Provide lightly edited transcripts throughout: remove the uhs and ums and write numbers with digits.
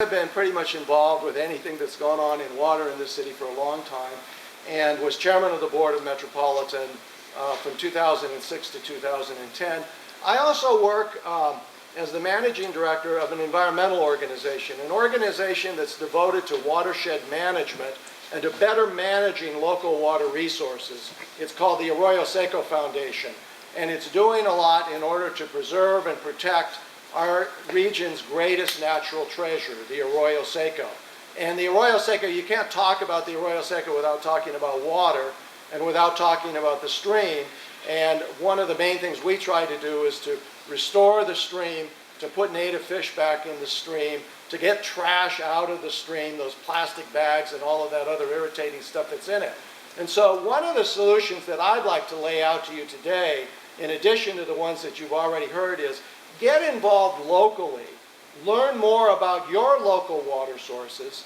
I've been pretty much involved with anything that's gone on in water in this city for a long time, and was chairman of the board of Metropolitan from 2006 to 2010. I also work as the managing director of an environmental organization that's devoted to watershed management and to better managing local water resources. It's called the Arroyo Seco Foundation, and it's doing a lot in order to preserve and protect our region's greatest natural treasure, the Arroyo Seco. And the Arroyo Seco, you can't talk about the Arroyo Seco without talking about water and without talking about the stream. And one of the main things we try to do is to restore the stream, to put native fish back in the stream, to get trash out of the stream, those plastic bags and all of that other irritating stuff that's in it. And so one of the solutions that I'd like to lay out to you today, in addition to the ones that you've already heard, is get involved locally. Learn more about your local water sources,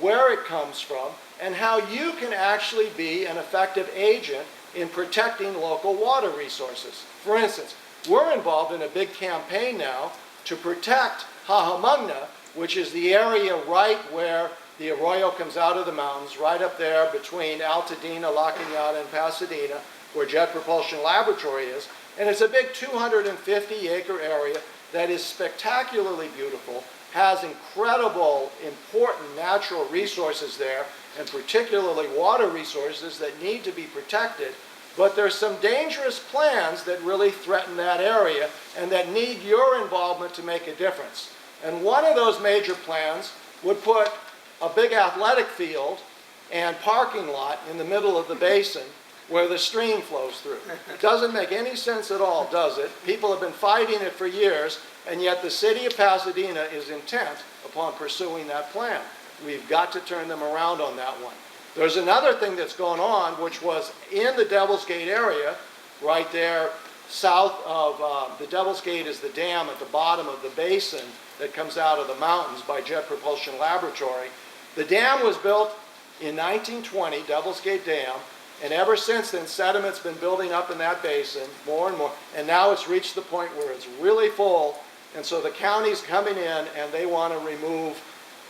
where it comes from, and how you can actually be an effective agent in protecting local water resources. For instance, we're involved in a big campaign now to protect Hahamungna, which is the area right where the Arroyo comes out of the mountains, right up there between Altadena, La Cañada, and Pasadena, where Jet Propulsion Laboratory is. And it's a big 250-acre area that is spectacularly beautiful, has incredible, important natural resources there, and particularly water resources that need to be protected. But there's some dangerous plans that really threaten that area and that need your involvement to make a difference. And one of those major plans would put a big athletic field and parking lot in the middle of the basin where the stream flows through. It doesn't make any sense at all, does it? People have been fighting it for years, and yet the city of Pasadena is intent upon pursuing that plan. We've got to turn them around on that one. There's another thing that's going on, which was in the Devil's Gate area, right there south of the Devil's Gate is the dam at the bottom of the basin that comes out of the mountains by Jet Propulsion Laboratory. The dam was built in 1920, Devil's Gate Dam, and ever since then, sediment's been building up in that basin more and more, and now it's reached the point where it's really full, and so the county's coming in and they want to remove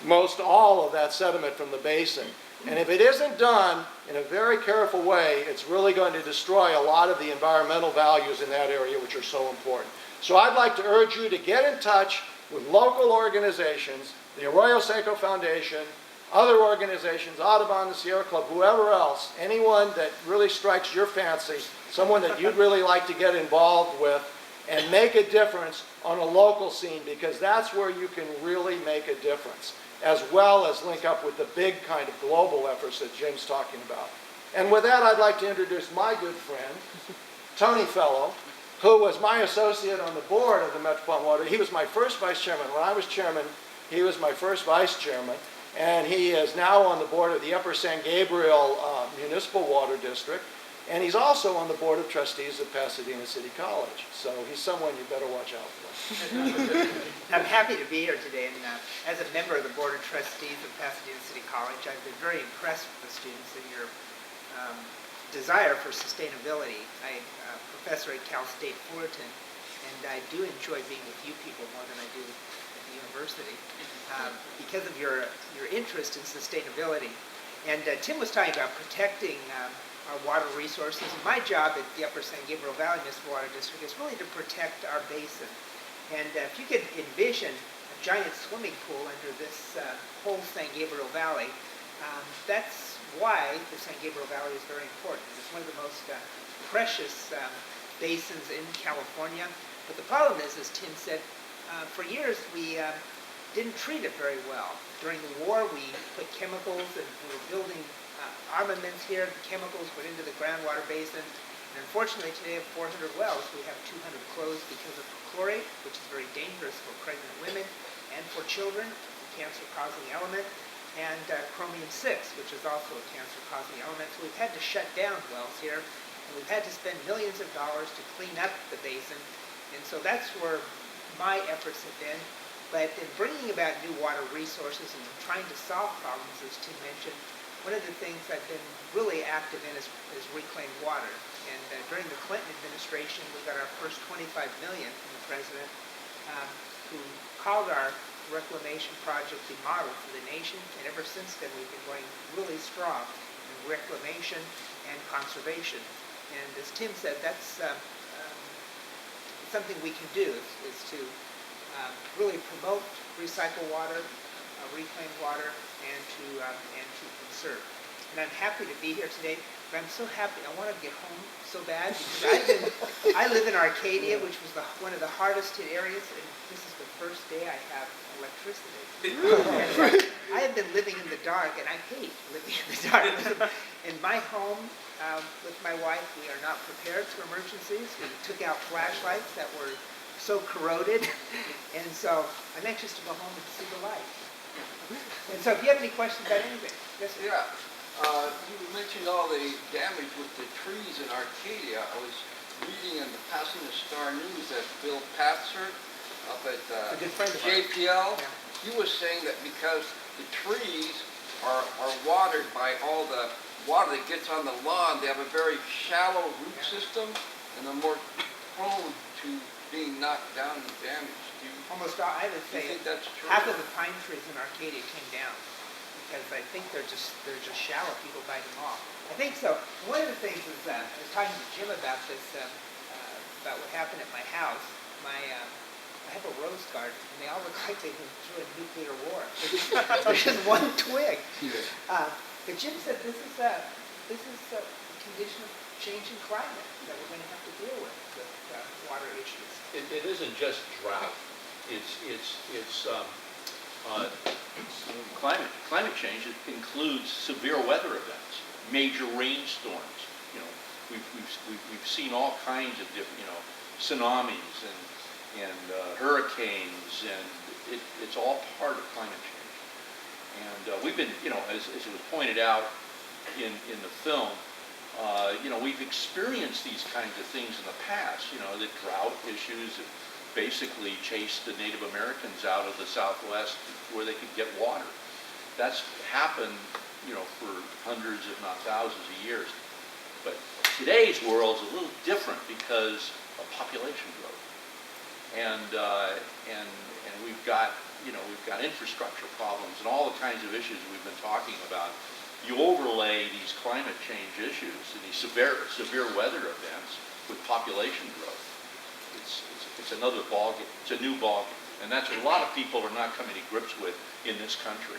most all of that sediment from the basin. And if it isn't done in a very careful way, it's really going to destroy a lot of the environmental values in that area, which are so important. So I'd like to urge you to get in touch with local organizations, the Arroyo Seco Foundation, other organizations, Audubon, the Sierra Club, whoever else, anyone that really strikes your fancy, someone that you'd really like to get involved with, and make a difference on a local scene, because that's where you can really make a difference, as well as link up with the big kind of global efforts that Jim's talking about. And with that, I'd like to introduce my good friend, Tony Fellow, who was my associate on the board of the Metropolitan Water. He was my first vice chairman. When I was chairman, he was my first vice chairman. And he is now on the board of the Upper San Gabriel Municipal Water District. And he's also on the board of trustees of Pasadena City College. So he's someone you better watch out for. I'm happy to be here today. And as a member of the board of trustees of Pasadena City College, I've been very impressed with the students and your desire for sustainability. I'm a professor at Cal State Fullerton, and I do enjoy being with you people more than I do at the university. Because of your interest in sustainability. And Tim was talking about protecting our water resources. And my job at the Upper San Gabriel Valley Municipal Water District is really to protect our basin. And if you could envision a giant swimming pool under this whole San Gabriel Valley, that's why the San Gabriel Valley is very important. It's one of the most precious basins in California. But the problem is, as Tim said, for years we didn't treat it very well. During the war, we put chemicals, and we were building armaments here. The chemicals went into the groundwater basin. And unfortunately, today at 400 wells, we have 200 closed because of chlorate, which is very dangerous for pregnant women and for children, a cancer-causing element, and chromium-6, which is also a cancer-causing element. So we've had to shut down wells here, and we've had to spend millions of dollars to clean up the basin. And so that's where my efforts have been. But in bringing about new water resources and trying to solve problems, as Tim mentioned, one of the things I've been really active in is reclaimed water. And during the Clinton administration, we got our first $25 million from the president, who called our reclamation project be modeled for the nation, and ever since then, we've been going really strong in reclamation and conservation. And as Tim said, that's something we can do, is to really promote recycled water, reclaimed water, and to conserve. And I'm happy to be here today, but I'm so happy. I want to get home so bad because I live in Arcadia, which was one of the hardest hit areas, and this is the first day I have electricity. And I have been living in the dark, and I hate living in the dark. In my home, with my wife, we are not prepared for emergencies. We took out flashlights that were so corroded, and so I'm anxious to go home and see the light. And so if you have any questions about anything, yes, sir. Yeah. You mentioned all the damage with the trees in Arcadia. I was reading in the Pasadena Star News that Bill Patzer up at A good friend of ours. JPL, Yeah. he was saying that because the trees are watered by all the water that gets on the lawn, they have a very shallow root system, and they're more prone to being knocked down and damaged. Do you, Almost all, I would do you say think that's true? half of the pine trees in Arcadia came down because I think they're just shallow. People bite them off. I think so. One of the things is I was talking to Jim about this, about what happened at my house. I have a rose garden, and they all look like they've been through a nuclear war. There's just one twig. But Jim said this is a condition of changing climate that we're going to have to deal with water issues. It isn't just drought. It's climate change. It includes severe weather events, major rainstorms. You know, we've seen all kinds of different, tsunamis and hurricanes, and it's all part of climate change. And we've been, as it was pointed out in the film, we've experienced these kinds of things in the past. The drought issues have basically chased the Native Americans out of the Southwest where they could get water. That's happened, for hundreds, if not thousands of years. But today's world's a little different because of population growth. And we've got infrastructure problems and all the kinds of issues we've been talking about. You overlay these climate change issues and these severe weather events with population growth. It's another ballgame. It's a new ballgame, and that's what a lot of people are not coming to grips with in this country,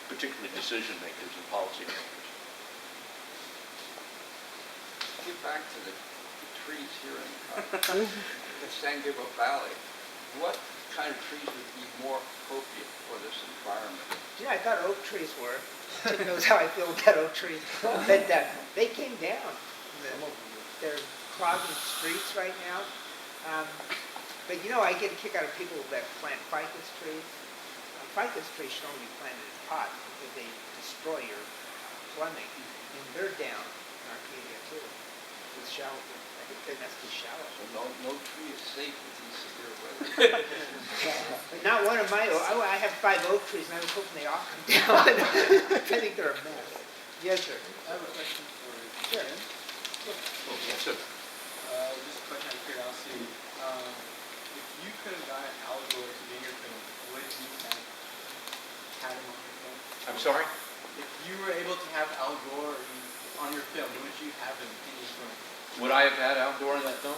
particularly decision makers and policy makers. Get back to the trees here in the San Gabriel Valley. What kind of trees would be more appropriate for this environment? Yeah, I thought oak trees were. Tim knows how I feel about oak trees. But they came down. They're clogging streets right now. But I get a kick out of people that plant ficus trees. Ficus trees should only be planted in pots because they destroy your plumbing. And they're down in Arcadia too. With shallow. I think they must be shallow. So no tree is safe with these severe weather. But not one of my oak. I have 5 oak trees, and I was hoping they all come down. I think they're a mess. Yes, sir. I have a question for you. Sure. Oh, yes, sir. Just a question out of curiosity. If you could have gotten Al Gore to be in your film, would you have had him on your film? I'm sorry? If you were able to have Al Gore on your film, would you have him in your film? Would I have had Al Gore in that film?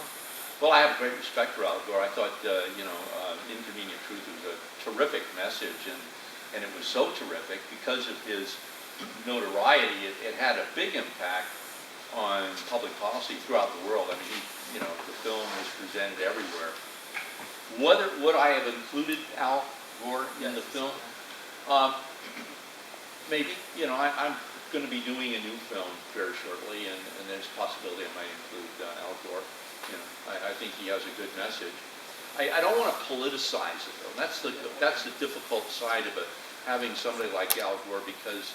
Well, I have great respect for Al Gore. I thought, Inconvenient Truth was a terrific message, and it was so terrific because of his notoriety. It had a big impact on public policy throughout the world. I mean, the film was presented everywhere. Would I have included Al Gore in the film? Maybe. I'm going to be doing a new film very shortly, and there's a possibility I might include Al Gore. I think he has a good message. I don't want to politicize it though. That's the difficult side of it, having somebody like Al Gore, because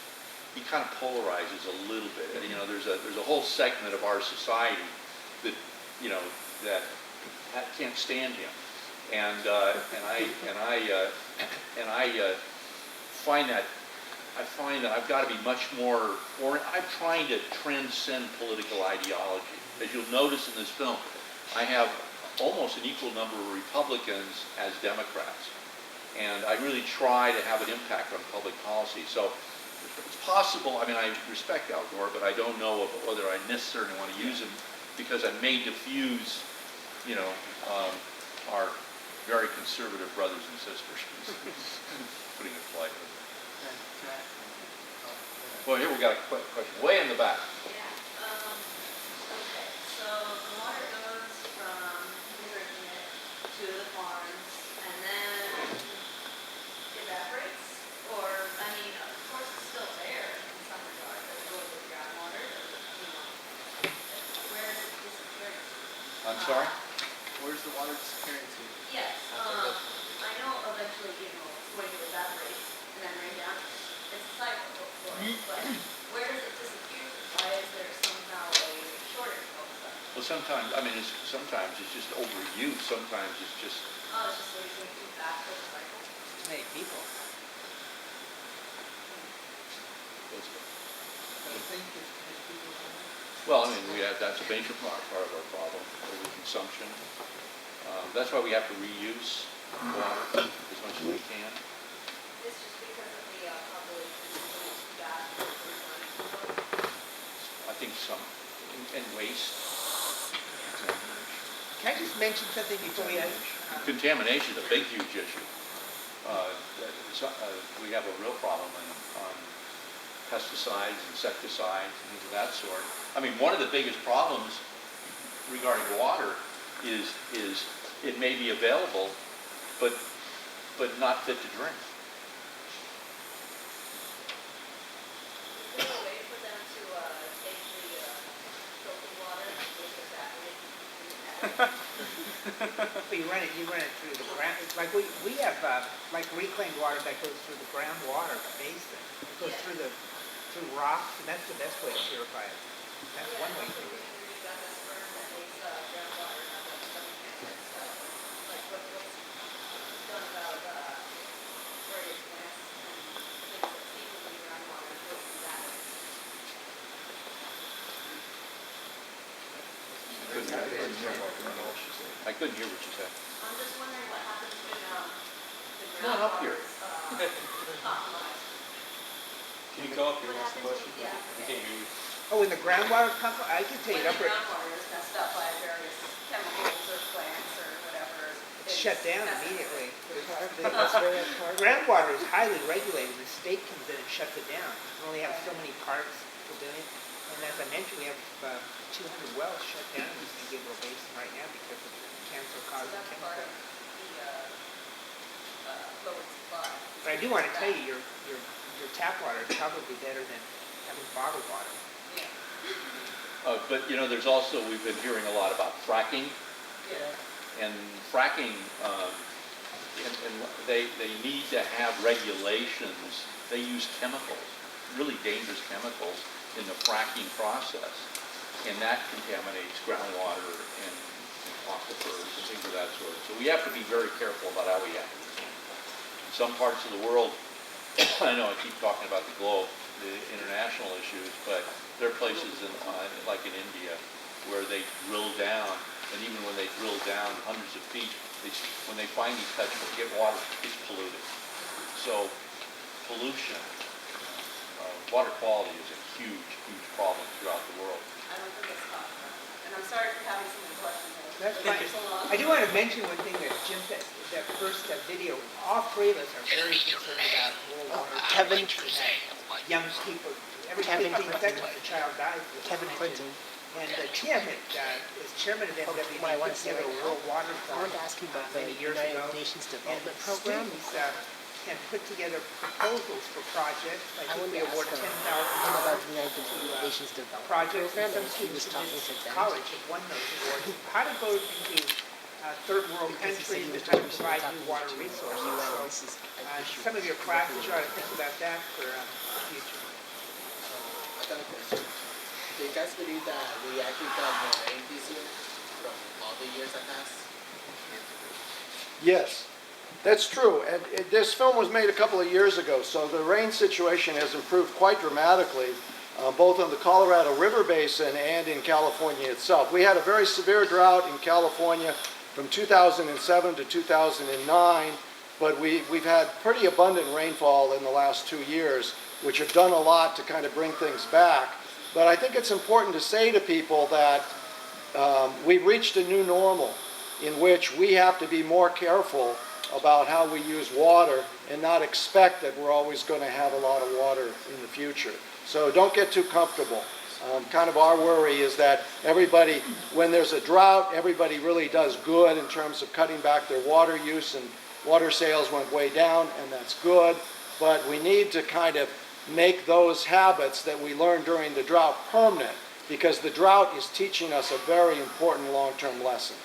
he kind of polarizes a little bit. And, there's a whole segment of our society that that can't stand him, and I find that I've got to be much more, I'm trying to transcend political ideology. As you'll notice in this film, I have almost an equal number of Republicans as Democrats. And I really try to have an impact on public policy. So it's possible, I mean, I respect Al Gore, but I don't know whether I necessarily want to use him because I may diffuse, you know, our very conservative brothers and sisters. Putting it politely. Well, here we got a question way in the back. Yeah, okay, so the water goes from the origin to the farms and then evaporates? Or, I mean, of course it's still there in some regard, but it goes with groundwater, you know. Where does it disappear? I'm sorry? Where's the water disappearing to? Yes, I know eventually, you know, it's going to evaporate and then rain down. It's a cycle, of course, but where does it disappear? Why is there somehow a shortage of stuff? Well, sometimes, I mean, sometimes it's just overuse. Sometimes it's just, Oh, it's just racing too fast for the cycle. Many people. well, I mean, that's a major part of our problem, overconsumption. That's why we have to reuse water as much as we can. It's just because of the population is too fast for I think some, and waste. Can I just mention something before we end? Contamination is a big, huge issue. We have a real problem on pesticides, insecticides, and things of that sort. I mean, one of the biggest problems regarding water is it may be available, but not fit to drink. Is there a way for them to take the filtered water and make it evaporate? You run it through the ground. It's like we have like reclaimed water that goes through the groundwater basin. It goes through rocks, and that's the best way to purify it. That's one way to do it. You've got this firm that makes groundwater, not that some cancer stuff. Like what's done about various plants and things that seep into the groundwater and goes through that. I couldn't hear what you said. I'm just wondering what happens when the Come on up here. groundwater is compromised. Can you go up here and ask the question? Yeah. We can't hear you. Oh, in the groundwater pump, I can tell When you, the groundwater is messed up by various chemicals or plants or whatever. it's shut down messed up. immediately. Groundwater is highly regulated. The state comes in and shuts it down. We only have so many parts per billion. And as I mentioned, we have 200 wells shut down in the San Gabriel Basin right now because of So cancer-causing that's part chemicals. of the lower supply. But I do want to tell you, your tap water is probably better than having bottled water. Yeah. But you know, there's also, we've been hearing a lot about fracking, Yeah. and fracking, and they need to have regulations. They use chemicals, really dangerous chemicals in the fracking process, and that contaminates groundwater and aquifers and things of that sort. So we have to be very careful about how we act. In some parts of the world, I know I keep talking about the globe, the international issues, but there are places like in India where they drill down, and even when they drill down hundreds of feet, when they finally touch get water, it's polluted. So pollution, water quality is a huge, huge problem throughout the world. I don't think it's talked about. And I'm sorry for having so many questions. That's It's fine. so long. I do want to mention one thing that Jim said, that first video. All three of us are very concerned about world water. Kevin Young people, every Kevin 15 Clinton. seconds a child dies. with Kevin attention. Clinton. And Tim, as chairman of MWD, What I want put to say together right a World Water I Fund wanted to ask you about the many years United ago. Nations And Development Program. students can put together proposals for projects. I I think wanted we to ask award him $10,000 about the United Nations Development projects, Program, and some and he was students talking in to this them. college have won those awards. How to go into third world Because he said countries he was and how to talking provide to new water the resources. UN. So, This is an issue. some of your classes ought to think about that for the future. I got a question. Do you guys believe that we actually got more rain this year from all the years that passed? Yes, that's true. And this film was made a couple of years ago, so the rain situation has improved quite dramatically, both on the Colorado River Basin and in California itself. We had a very severe drought in California from 2007 to 2009, but we've had pretty abundant rainfall in the last 2 years, which have done a lot to kind of bring things back. But I think it's important to say to people that we've reached a new normal in which we have to be more careful about how we use water and not expect that we're always going to have a lot of water in the future. So don't get too comfortable. Kind of our worry is that everybody, when there's a drought, everybody really does good in terms of cutting back their water use, and water sales went way down, and that's good. But we need to kind of make those habits that we learned during the drought permanent, because the drought is teaching us a very important long-term lesson.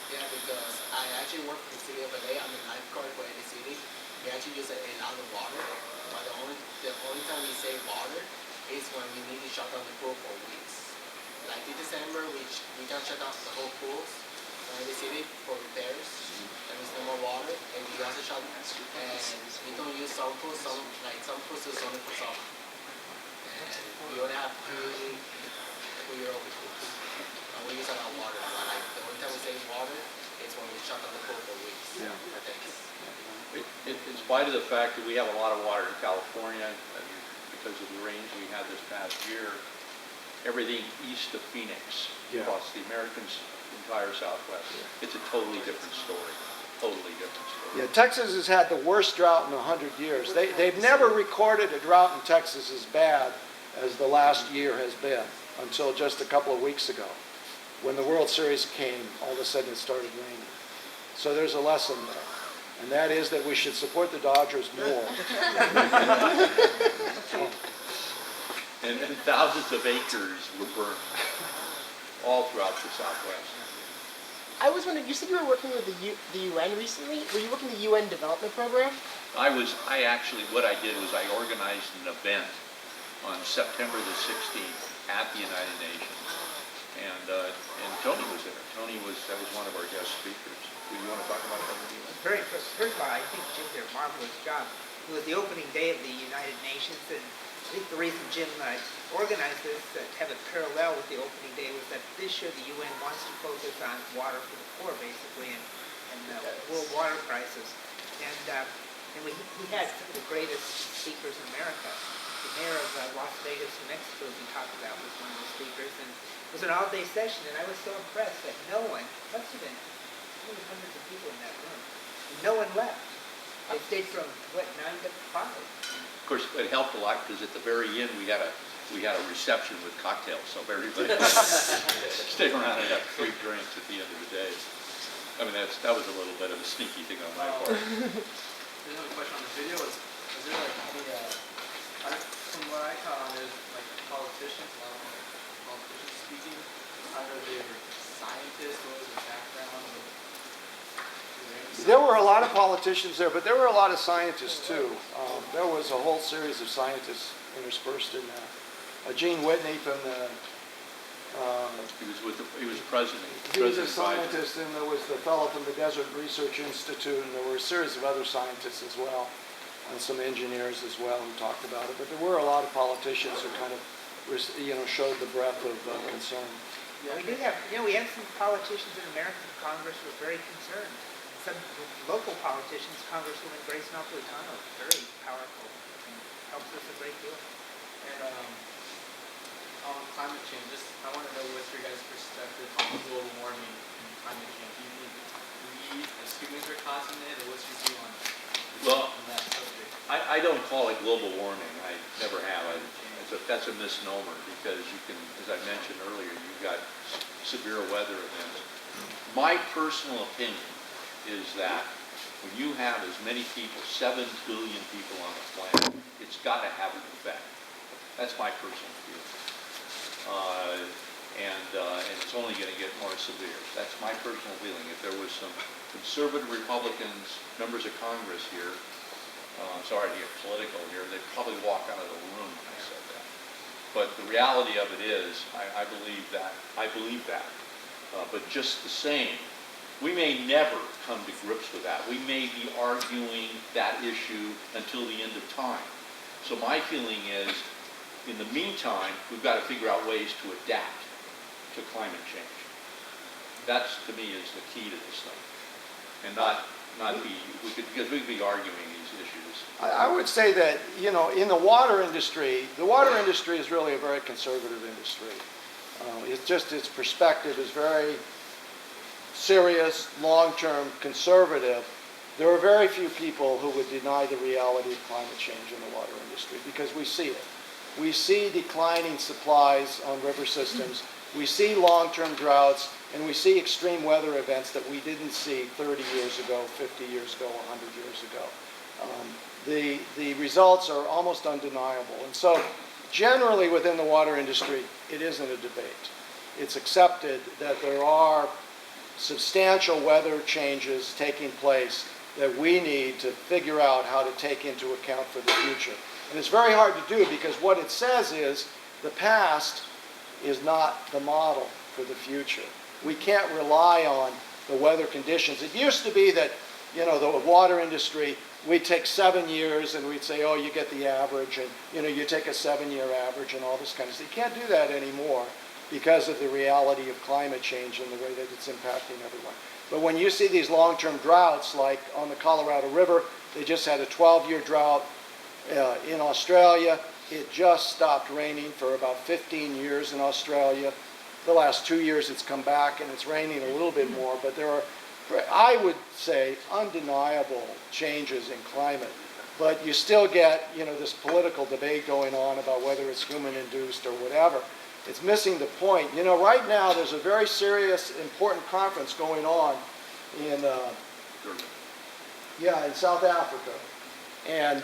Yeah, because I actually work for the city of LA. I'm a lifeguard for LA City. We actually use a lot of water, but the only time we save water is when we need to shut down the pool for weeks. Like in December, we can shut down the whole pools in the city for repairs, and there's no more water, and we also shut down. And we don't use some pools, some pools is only for summer. And we only have 2-year-old pools. And we use a lot of water. But like the only time we save water is when we shut down the pool for weeks. Yeah. For days. In spite of the fact that we have a lot of water in California, because of the rains we had this past year, everything east of Phoenix, Yeah. across the Americans' entire Southwest, it's a totally different story. Totally different story. Yeah, Texas has had the worst drought in 100 years. They've never recorded a drought in Texas as bad as the last year has been, until just a couple of weeks ago. When the World Series came, all of a sudden it started raining. So there's a lesson there. And that is that we should support the Dodgers more. And thousands of acres were burned all throughout the Southwest. I was wondering, you said you were working with the UN recently. Were you working the UN development program? I actually, what I did was I organized an event on September the 16th at the United Nations. And Tony was there. That was one of our guest speakers. Do you want to talk about that? Very impressive. First of all, I think Jim did a marvelous job. It was the opening day of the United Nations, and I think the reason Jim organized this to have it parallel with the opening day was that this year the UN wants to focus on water for the poor, basically, and the world water crisis. And we had some of the greatest speakers in America. The mayor of Las Vegas, New Mexico, as we talked about, was one of the speakers, and it was an all-day session, and I was so impressed that no one, must have been hundreds of people in that room, and no one left. They stayed from, 9 to 5. Of course, it helped a lot because at the very end we had a reception with cocktails, so everybody stayed around and had free drinks at the end of the day. I mean, that was a little bit of a sneaky thing on my part. There's another question on the video. Was there like any, from what I caught on it, like politicians, a lot of politicians speaking, either they were scientists, what was their background? There were a lot of politicians there, but there were a lot of scientists too. There was a whole series of scientists interspersed in that. Gene Whitney from the... He was president. He was a President Biden. scientist, and there was the fellow from the Desert Research Institute, and there were a series of other scientists as well, and some engineers as well who talked about it. But there were a lot of politicians who kind of, showed the breadth of concern. We did have, we had some politicians in American Congress who were very concerned. Some local politicians, Congresswoman Grace Napolitano, very powerful, and helps us a great deal. And on climate change, I want to know what's your guys' perspective on global warming and climate change. Do you think we as humans are causing it, or what's your view on that subject? I don't call it global warming. I never have. That's a misnomer because you can, as I mentioned earlier, you've got severe weather events. My personal opinion is that when you have as many people, 7 billion people on the planet, it's got to have an effect. That's my personal view. And it's only going to get more severe. That's my personal feeling. If there was some conservative Republicans, members of Congress here, I'm sorry to get political here, they'd probably walk out of the room when I said that. But the reality of it is, I believe that. But just the same, we may never come to grips with that. We may be arguing that issue until the end of time. So my feeling is, in the meantime, we've got to figure out ways to adapt to climate change. That's, to me, is the key to this thing. And not not be, because we could be arguing these issues. I would say that, you know, in the water industry is really a very conservative industry. It's just, its perspective is very serious, long-term, conservative. There are very few people who would deny the reality of climate change in the water industry because we see it. We see declining supplies on river systems. We see long-term droughts, and we see extreme weather events that we didn't see 30 years ago, 50 years ago, 100 years ago. The results are almost undeniable. And so generally within the water industry, it isn't a debate. It's accepted that there are substantial weather changes taking place that we need to figure out how to take into account for the future. And it's very hard to do because what it says is the past is not the model for the future. We can't rely on the weather conditions. It used to be that, you know, the water industry, we'd take 7 years and we'd say, oh, you get the average, and, you know, you take a 7-year average and all this kind of stuff. You can't do that anymore because of the reality of climate change and the way that it's impacting everyone. But when you see these long-term droughts, like on the Colorado River, they just had a 12-year drought. In Australia, it just stopped raining for about 15 years in Australia. The last 2 years it's come back and it's raining a little bit more, but there are, I would say, undeniable changes in climate. But you still get, you know, this political debate going on about whether it's human-induced or whatever. It's missing the point. You know, right now there's a very serious, important conference going on in, in South Africa. And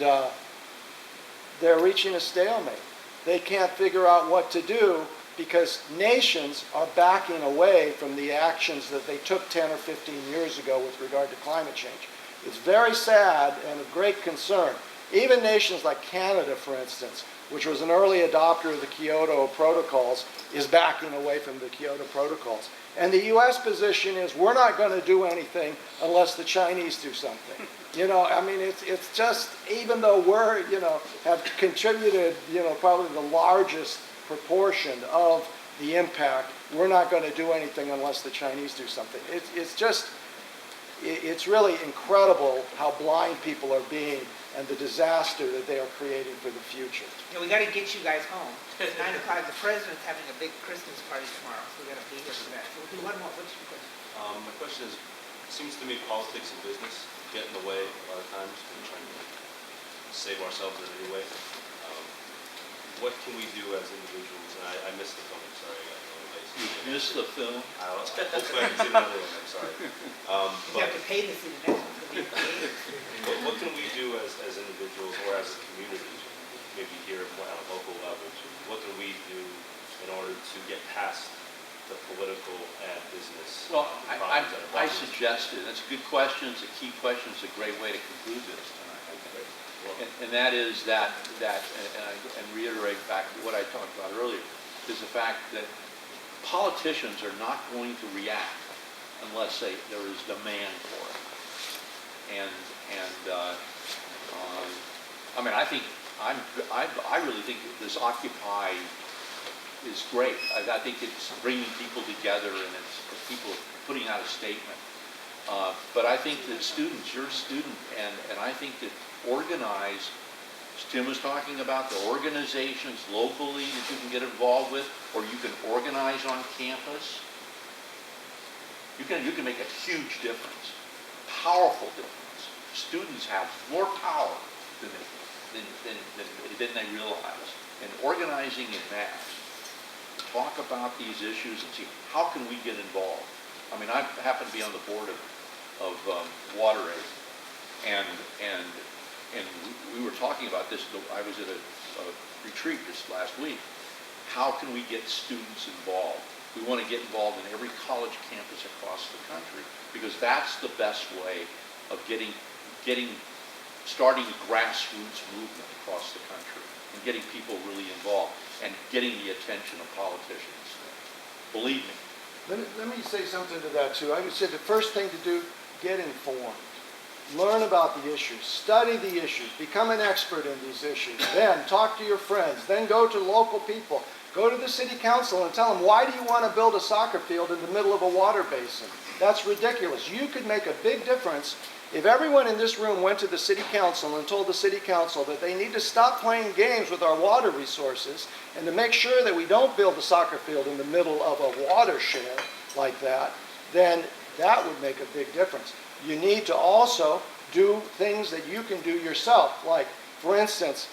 they're reaching a stalemate. They can't figure out what to do because nations are backing away from the actions that they took 10 or 15 years ago with regard to climate change. It's very sad and of great concern. Even nations like Canada, for instance, which was an early adopter of the Kyoto protocols, is backing away from the Kyoto protocols. And the U.S. position is we're not going to do anything unless the Chinese do something. You know, I mean, it's just, even though we're, you know, have contributed, you know, probably the largest proportion of the impact, we're not going to do anything unless the Chinese do something. It's really incredible how blind people are being and the disaster that they are creating for the future. Yeah, we got to get you guys home. It's 9 o'clock. The president's having a big Christmas party tomorrow, so we got to be here for that. So we'll do one more. What's your question? My question is, it seems to me politics and business get in the way a lot of times when we're trying to save ourselves in any way. What can we do as individuals? And I missed the film, I'm sorry, I got a little late. You missed the film? Hopefully I can see another one, I'm sorry. You have to pay to see the next one. What can we do as individuals or as a community, maybe here on a local level? What can we do in order to get past the political and business Well, problems that are I suggested, that's a good question, it's a key question, it's a great way to conclude this tonight, I think. And that is and reiterate back what I talked about earlier, is the fact that politicians are not going to react unless there is demand for it. I mean, I really think this Occupy is great. I think it's bringing people together and it's people putting out a statement. But I think that students, you're a student, and I think that organize, as Tim was talking about, the organizations locally that you can get involved with, or you can organize on campus. You can make a huge difference, powerful difference. Students have more power than they realize. And organizing in mass, talk about these issues and see how can we get involved. I mean, I happen to be on the board of WaterAid, and we were talking about this. I was at a retreat this last week. How can we get students involved? We want to get involved in every college campus across the country because that's the best way of starting a grassroots movement across the country and getting people really involved and getting the attention of politicians. Believe me. Let me say something to that too. I would say the first thing to do, get informed. Learn about the issues, study the issues, become an expert in these issues. Then talk to your friends, then go to local people. Go to the city council and tell them, why do you want to build a soccer field in the middle of a water basin? That's ridiculous. You could make a big difference If everyone in this room went to the city council and told the city council that they need to stop playing games with our water resources and to make sure that we don't build a soccer field in the middle of a watershed like that, then that would make a big difference. You need to also do things that you can do yourself. Like, for instance,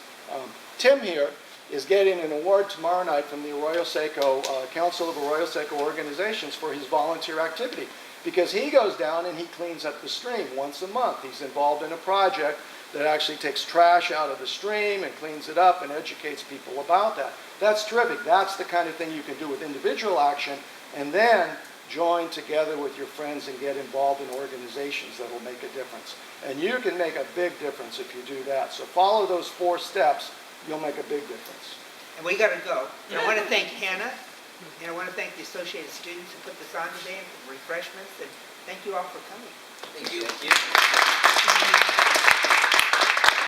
Tim here is getting an award tomorrow night from the Arroyo Seco, Council of Arroyo Seco Organizations for his volunteer activity. Because he goes down and he cleans up the stream once a month. He's involved in a project that actually takes trash out of the stream and cleans it up and educates people about that. That's terrific. That's the kind of thing you can do with individual action, and then join together with your friends and get involved in organizations that will make a difference. And you can make a big difference if you do that. So follow those 4 steps, you'll make a big difference. And we gotta go. And I wanna thank Hannah, and I wanna thank the Associated Students who put this on today, and for refreshments, and thank you all for coming. Thank you.